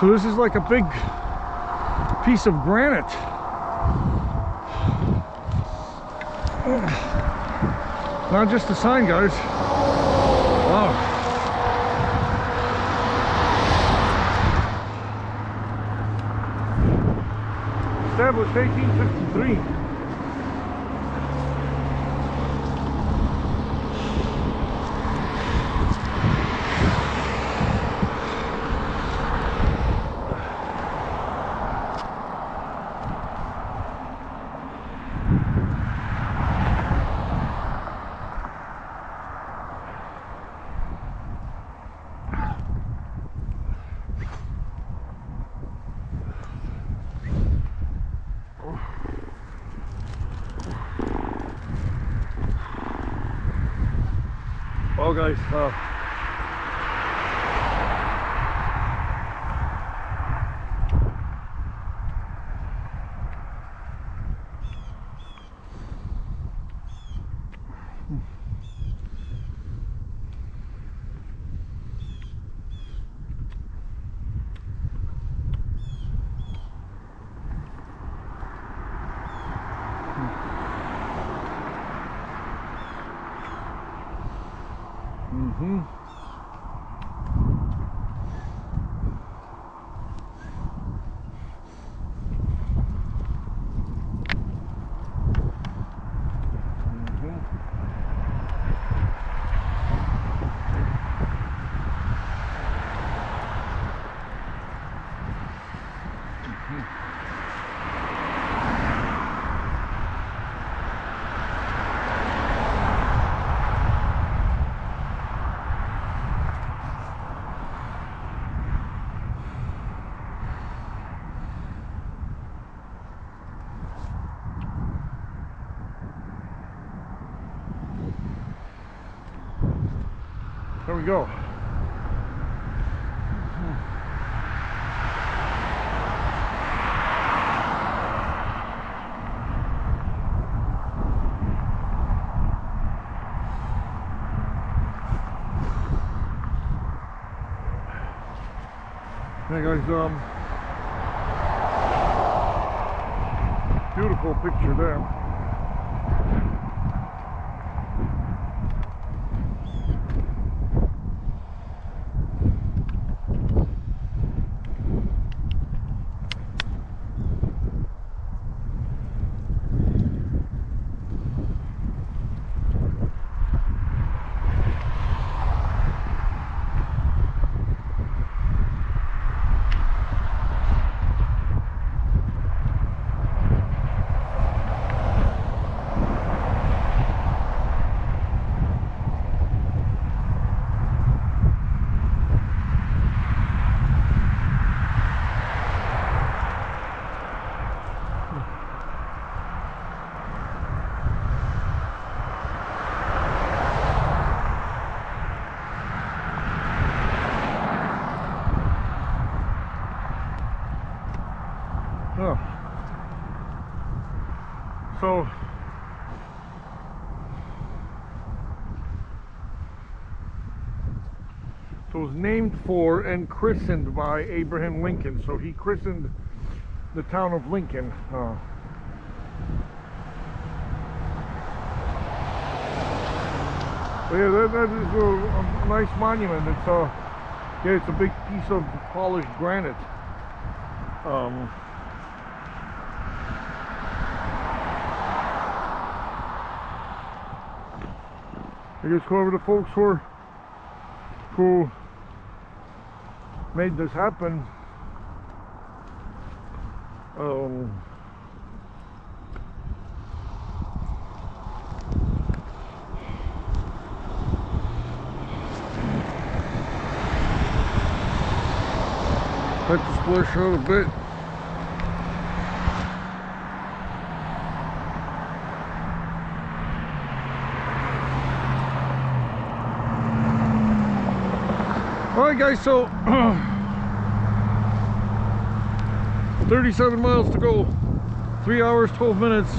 So this is like a big piece of granite. Not just a sign, guys. Wow. Established 1853. Well, guys, there we go. Hey guys, beautiful picture there. Oh. So it was named for and christened by Abraham Lincoln. So he christened the town of Lincoln. Yeah, that is a nice monument. It's yeah, it's a big piece of polished granite. I guess whoever the folks were who made this happen, had to splash out a bit. Alright guys, so 37 miles to go, 3 hours 12 minutes,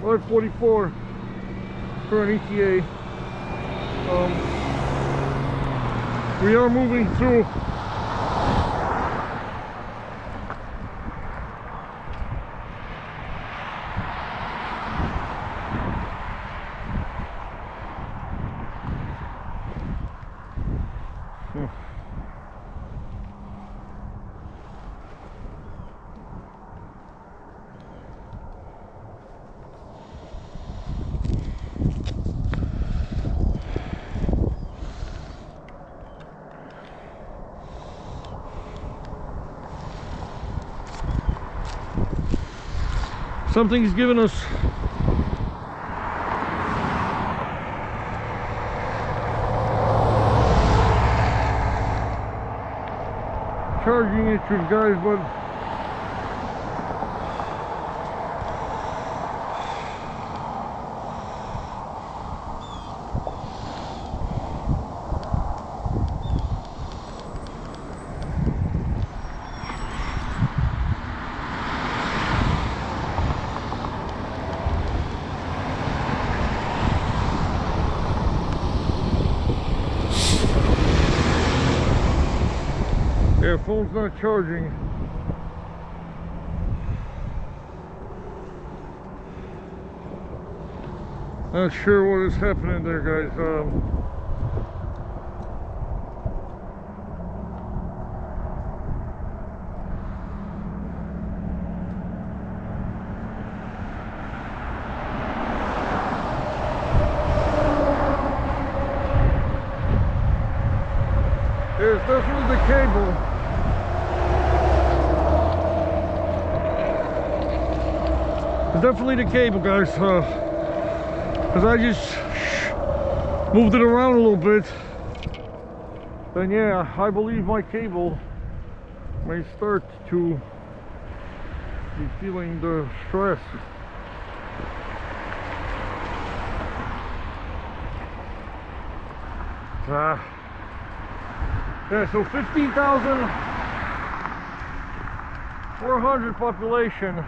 5:44 for an ETA. We are moving through Something's giving us charging issues, guys, but yeah, phone's not charging. Not sure what is happening there, guys. Yeah, it's definitely the cable. It's definitely the cable, guys. Because I just moved it around a little bit. Then yeah, I believe my cable may start to be feeling the stress. Yeah, so 15,400 population.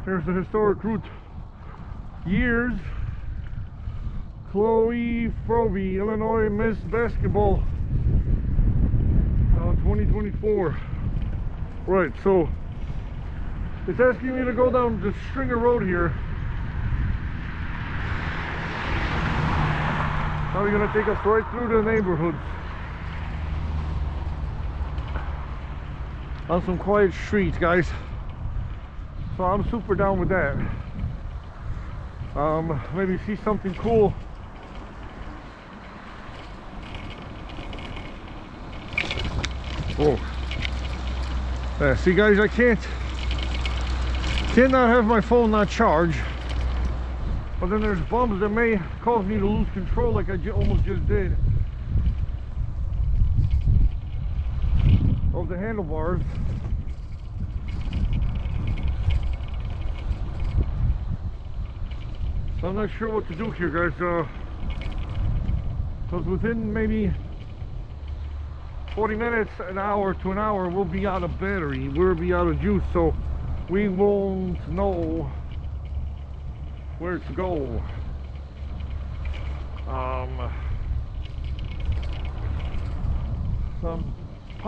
Here's the historic route. Years. Chloe Froby, Illinois Miss Basketball 2024. Right, so it's asking me to go down the Stringer Road here. Now we're gonna take us right through the neighborhoods on some quiet streets, guys. So I'm super down with that. Maybe see something cool. Oh, yeah, see, guys, I cannot have my phone not charge. But then there's bumps that may cause me to lose control, like I almost just did, of the handlebars. So I'm not sure what to do here, guys, because within maybe 40 minutes, an hour to an hour, we'll be out of battery, we'll be out of juice, so we won't know where to go.